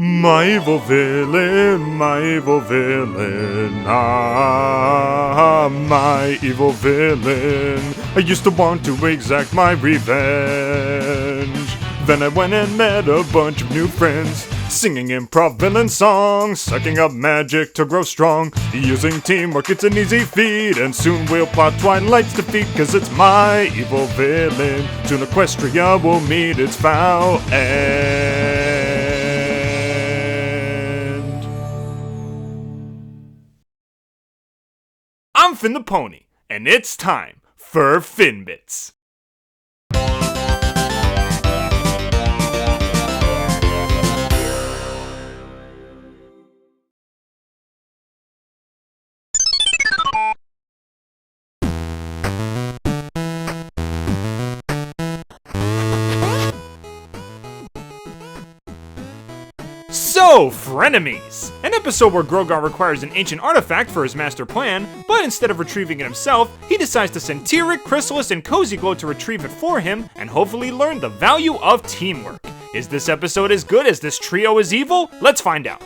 My evil villain, my evil villain. I used to want to exact my revenge. Then I went and met a bunch of new friends, singing improv villain songs, sucking up magic to grow strong. Using teamwork, it's an easy feat, and soon we'll plot Twilight's defeat, cause it's my evil villain. Soon Equestria will meet its foul end. I'm Finn the Pony, and it's time for Finn Bits. So, Frenemies! An episode where Grogar requires an ancient artifact for his master plan, but instead of retrieving it himself, he decides to send Tyrek, Chrysalis, and Cozy Glow to retrieve it for him, and hopefully learn the value of teamwork. Is this episode as good as this trio is evil? Let's find out.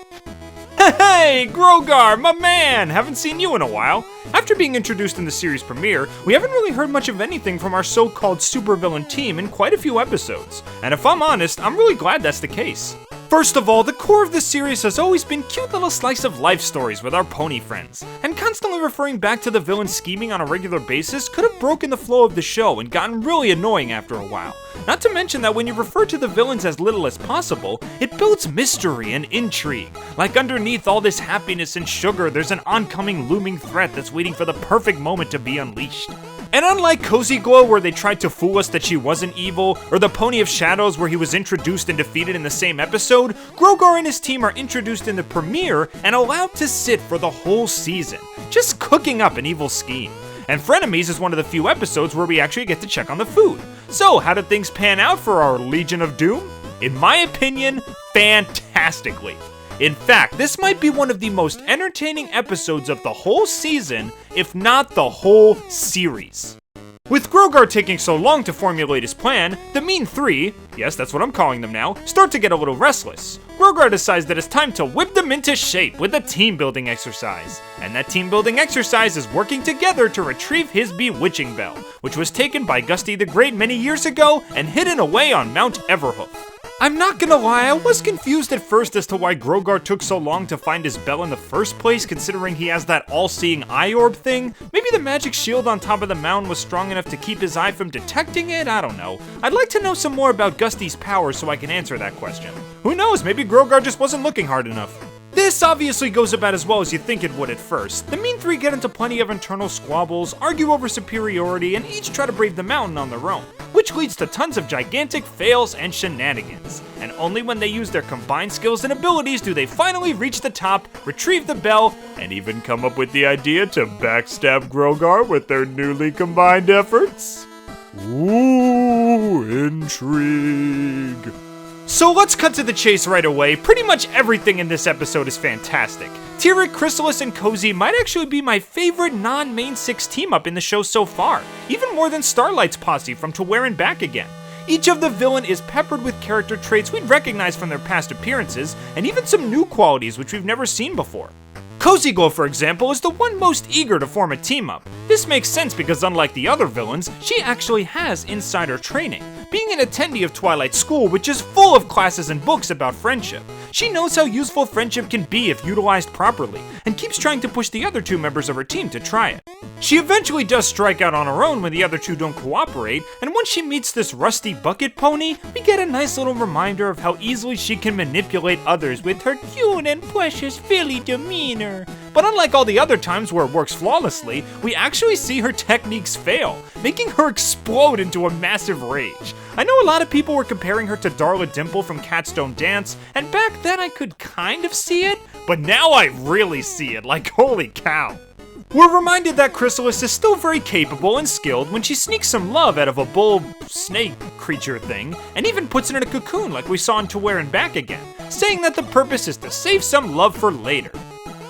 Hey, Grogar, my man! Haven't seen you in a while. After being introduced in the series premiere, we haven't really heard much of anything from our so-called supervillain team in quite a few episodes, and if I'm honest, I'm really glad that's the case. First of all, the core of this series has always been cute little slice of life stories with our pony friends, and constantly referring back to the villain scheming on a regular basis could have broken the flow of the show and gotten really annoying after a while. Not to mention that when you refer to the villains as little as possible, it builds mystery and intrigue. Like underneath all this happiness and sugar, there's an oncoming looming threat that's waiting for the perfect moment to be unleashed. And unlike Cozy Glow, where they tried to fool us that she wasn't evil, or the Pony of Shadows, where he was introduced and defeated in the same episode, Grogar and his team are introduced in the premiere and allowed to sit for the whole season, just cooking up an evil scheme. And Frenemies is one of the few episodes where we actually get to check on the food. So, how did things pan out for our Legion of Doom? In my opinion, fantastically. In fact, this might be one of the most entertaining episodes of the whole season, if not the whole series. With Grogar taking so long to formulate his plan, the Mean Three, yes, that's what I'm calling them now, start to get a little restless. Grogar decides that it's time to whip them into shape with a team-building exercise. And that team-building exercise is working together to retrieve his bewitching bell, which was taken by Gusty the Great many years ago and hidden away on Mount Everhoof. I'm not gonna lie, I was confused at first as to why Grogar took so long to find his bell in the first place, considering he has that all-seeing eye orb thing. Maybe the magic shield on top of the mountain was strong enough to keep his eye from detecting it? I don't know. I'd like to know some more about Gusty's powers so I can answer that question. Who knows, maybe Grogar just wasn't looking hard enough. This obviously goes about as well as you think it would at first. The Mean Three get into plenty of internal squabbles, argue over superiority, and each try to brave the mountain on their own, which leads to tons of gigantic fails and shenanigans. And only when they use their combined skills and abilities do they finally reach the top, retrieve the bell, and even come up with the idea to backstab Grogar with their newly combined efforts. Ooh, intrigue. So let's cut to the chase right away. Pretty much everything in this episode is fantastic. Tyrek, Chrysalis, and Cozy might actually be my favorite non-main 6 team-up in the show so far, even more than Starlight's posse from To Where and Back Again. Each of the villain is peppered with character traits we'd recognize from their past appearances, and even some new qualities which we've never seen before. Cozy Glow, for example, is the one most eager to form a team-up. This makes sense because unlike the other villains, she actually has insider training, being an attendee of Twilight School, which is full of classes and books about friendship. She knows how useful friendship can be if utilized properly, and keeps trying to push the other 2 members of her team to try it. She eventually does strike out on her own when the other 2 don't cooperate, and once she meets this rusty bucket pony, we get a nice little reminder of how easily she can manipulate others with her cute and precious filly demeanor. But unlike all the other times where it works flawlessly, we actually see her techniques fail, making her explode into a massive rage. I know a lot of people were comparing her to Darla Dimple from Cats Don't Dance, and back then I could kind of see it, but now I really see it, like holy cow. We're reminded that Chrysalis is still very capable and skilled when she sneaks some love out of a bull snake creature thing, and even puts it in a cocoon like we saw in To Where and Back Again, saying that the purpose is to save some love for later.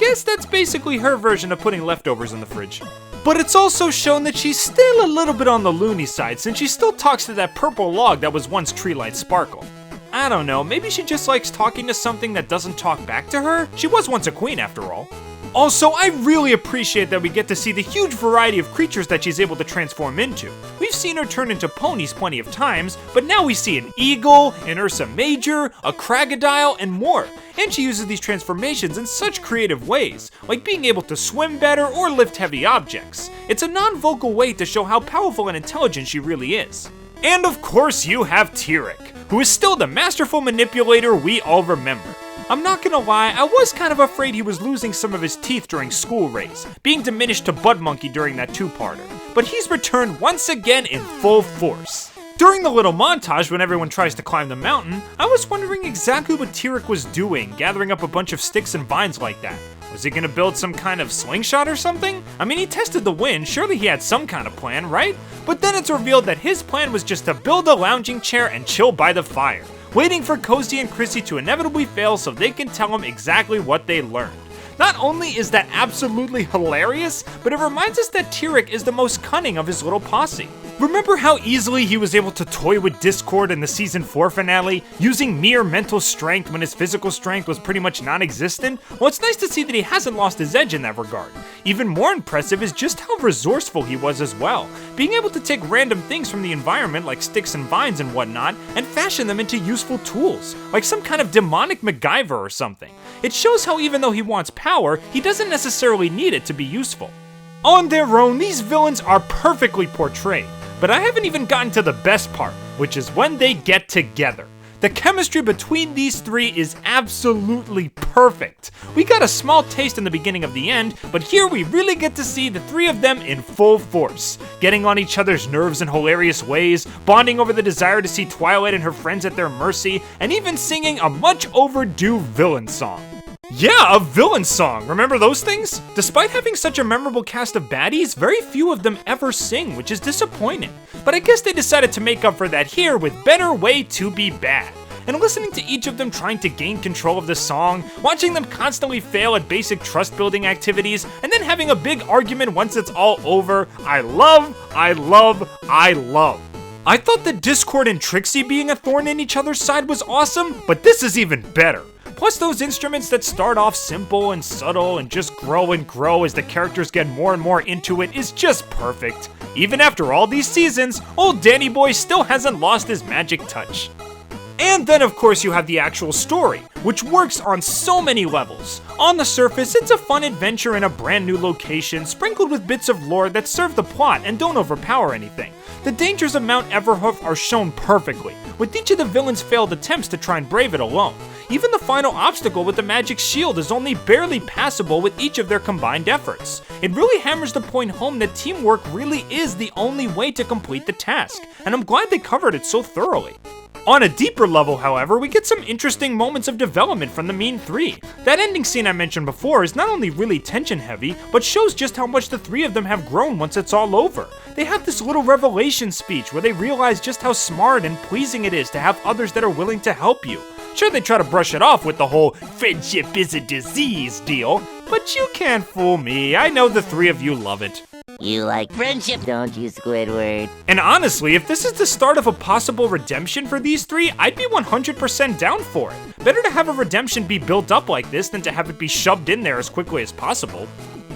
Guess that's basically her version of putting leftovers in the fridge. But it's also shown that she's still a little bit on the loony side, since she still talks to that purple log that was once Treelight Sparkle. I don't know, maybe she just likes talking to something that doesn't talk back to her? She was once a queen after all. Also, I really appreciate that we get to see the huge variety of creatures that she's able to transform into. We've seen her turn into ponies plenty of times, but now we see an eagle, an Ursa Major, a crocodile, and more. And she uses these transformations in such creative ways, like being able to swim better or lift heavy objects. It's a non-vocal way to show how powerful and intelligent she really is. And of course you have Tyrek, who is still the masterful manipulator we all remember. I'm not gonna lie, I was kind of afraid he was losing some of his teeth during School Race, being diminished to Bud Monkey during that two-parter, but he's returned once again in full force. During the little montage when everyone tries to climb the mountain, I was wondering exactly what Tyrek was doing, gathering up a bunch of sticks and vines like that. Was he gonna build some kind of slingshot or something? I mean, he tested the wind, surely he had some kind of plan, right? But then it's revealed that his plan was just to build a lounging chair and chill by the fire, waiting for Cozy and Chrissy to inevitably fail so they can tell him exactly what they learned. Not only is that absolutely hilarious, but it reminds us that Tyrek is the most cunning of his little posse. Remember how easily he was able to toy with Discord in the Season 4 finale, using mere mental strength when his physical strength was pretty much non-existent? Well, it's nice to see that he hasn't lost his edge in that regard. Even more impressive is just how resourceful he was as well, being able to take random things from the environment like sticks and vines and whatnot, and fashion them into useful tools, like some kind of demonic MacGyver or something. It shows how even though he wants power, he doesn't necessarily need it to be useful. On their own, these villains are perfectly portrayed, but I haven't even gotten to the best part, which is when they get together. The chemistry between these three is absolutely perfect. We got a small taste in the beginning of the end, but here we really get to see the three of them in full force, getting on each other's nerves in hilarious ways, bonding over the desire to see Twilight and her friends at their mercy, and even singing a much overdue villain song. Yeah, a villain song, remember those things? Despite having such a memorable cast of baddies, very few of them ever sing, which is disappointing. But I guess they decided to make up for that here with Better Way to Be Bad. And listening to each of them trying to gain control of the song, watching them constantly fail at basic trust building activities, and then having a big argument once it's all over, I love. I thought that Discord and Trixie being a thorn in each other's side was awesome, but this is even better. Plus those instruments that start off simple and subtle and just grow and grow as the characters get more and more into it is just perfect. Even after all these seasons, old Danny Boy still hasn't lost his magic touch. And then of course you have the actual story, which works on so many levels. On the surface, it's a fun adventure in a brand new location, sprinkled with bits of lore that serve the plot and don't overpower anything. The dangers of Mount Everhoof are shown perfectly, with each of the villains' failed attempts to try and brave it alone. Even the final obstacle with the magic shield is only barely passable with each of their combined efforts. It really hammers the point home that teamwork really is the only way to complete the task, and I'm glad they covered it so thoroughly. On a deeper level, however, we get some interesting moments of development from the Mean Three. That ending scene I mentioned before is not only really tension heavy, but shows just how much the three of them have grown once it's all over. They have this little revelation speech where they realize just how smart and pleasing it is to have others that are willing to help you. Sure, they try to brush it off with the whole friendship is a disease deal, but you can't fool me. I know the three of you love it. You like friendship, don't you, Squidward? And honestly, if this is the start of a possible redemption for these three, I'd be 100% down for it. Better to have a redemption be built up like this than to have it be shoved in there as quickly as possible.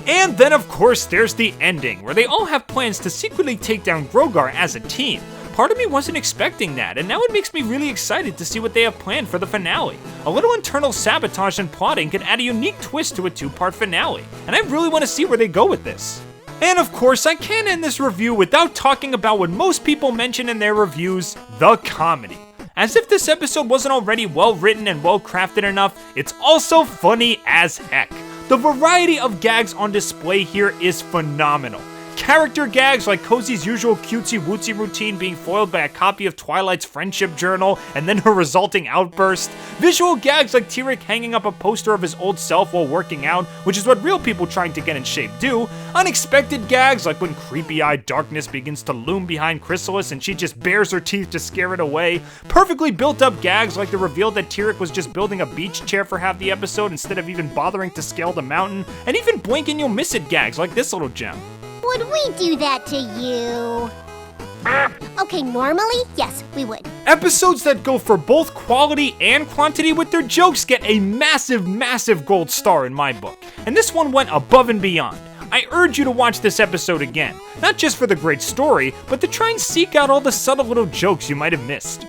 And then of course there's the ending, where they all have plans to secretly take down Grogar as a team. Part of me wasn't expecting that, and now it makes me really excited to see what they have planned for the finale. A little internal sabotage and plotting could add a unique twist to a two-part finale, and I really want to see where they go with this. And of course, I can't end this review without talking about what most people mention in their reviews, the comedy. As if this episode wasn't already well written and well crafted enough, it's also funny as heck. The variety of gags on display here is phenomenal. Character gags like Cozy's usual cutesy-wootsy routine being foiled by a copy of Twilight's friendship journal and then her resulting outburst. Visual gags like Tyrek hanging up a poster of his old self while working out, which is what real people trying to get in shape do. Unexpected gags like when creepy-eyed darkness begins to loom behind Chrysalis and she just bares her teeth to scare it away. Perfectly built-up gags like the reveal that Tyrek was just building a beach chair for half the episode instead of even bothering to scale the mountain. And even blink and you'll miss it gags like this little gem. Would we do that to you? Okay, normally, yes, we would. Episodes that go for both quality and quantity with their jokes get a massive gold star in my book. And this one went above and beyond. I urge you to watch this episode again, not just for the great story, but to try and seek out all the subtle little jokes you might have missed.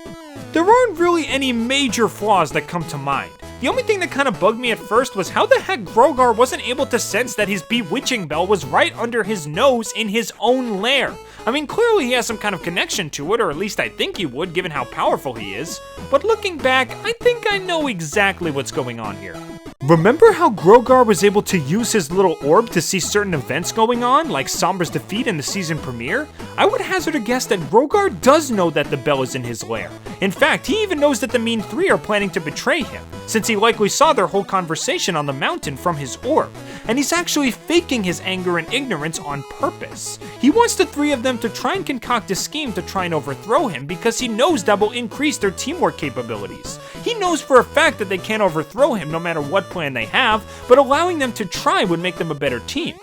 There aren't really any major flaws that come to mind. The only thing that kind of bugged me at first was how the heck Grogar wasn't able to sense that his bewitching bell was right under his nose in his own lair. I mean, clearly he has some kind of connection to it, or at least I think he would, given how powerful he is. But looking back, I think I know exactly what's going on here. Remember how Grogar was able to use his little orb to see certain events going on, like Sombra's defeat in the season premiere? I would hazard a guess that Grogar does know that the bell is in his lair. In fact, he even knows that the Mean Three are planning to betray him, since he likely saw their whole conversation on the mountain from his orb, and he's actually faking his anger and ignorance on purpose. He wants the three of them to try and concoct a scheme to try and overthrow him because he knows that will increase their teamwork capabilities. He knows for a fact that they can't overthrow him no matter what plan they have, but allowing them to try would make them a better team.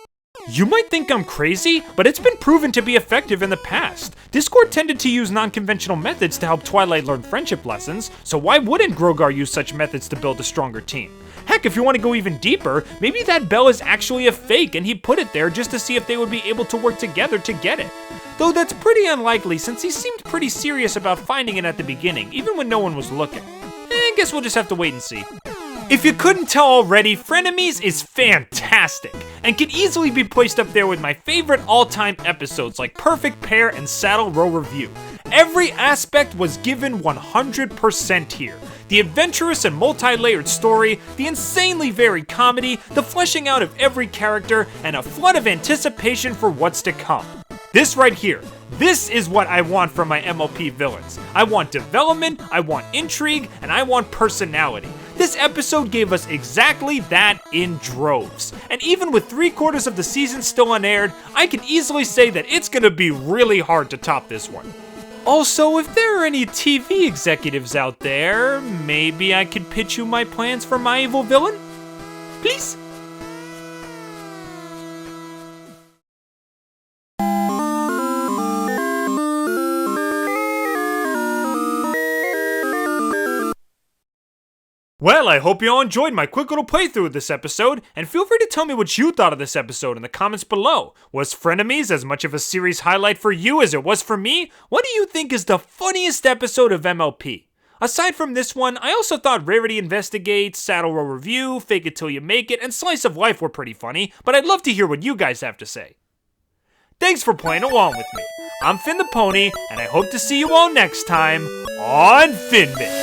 You might think I'm crazy, but it's been proven to be effective in the past. Discord tended to use non-conventional methods to help Twilight learn friendship lessons, so why wouldn't Grogar use such methods to build a stronger team? Heck, if you want to go even deeper, maybe that bell is actually a fake and he put it there just to see if they would be able to work together to get it. Though that's pretty unlikely since he seemed pretty serious about finding it at the beginning, even when no one was looking. I guess we'll just have to wait and see. If you couldn't tell already, Frenemies is fantastic, and can easily be placed up there with my favorite all-time episodes like Perfect Pair and Saddle Row Review. Every aspect was given 100% here. The adventurous and multi-layered story, the insanely varied comedy, the fleshing out of every character, and a flood of anticipation for what's to come. This right here, this is what I want from my MLP villains. I want development, I want intrigue, and I want personality. This episode gave us exactly that in droves. And even with 3/4 of the season still unaired, I can easily say that it's gonna be really hard to top this one. Also, if there are any TV executives out there, maybe I could pitch you my plans for my evil villain? Please? Well, I hope you all enjoyed my quick little playthrough of this episode, and feel free to tell me what you thought of this episode in the comments below. Was Frenemies as much of a series highlight for you as it was for me? What do you think is the funniest episode of MLP? Aside from this one, I also thought Rarity Investigates, Saddle Row Review, Fake It Till You Make It, and Slice of Life were pretty funny, but I'd love to hear what you guys have to say. Thanks for playing along with me. I'm Finn the Pony, and I hope to see you all next time on Finbits.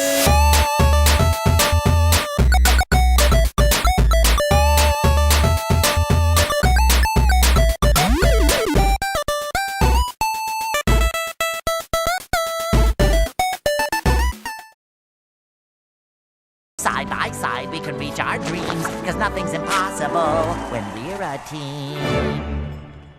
Side by side we can reach our dreams, 'cause nothing's impossible when we're a team.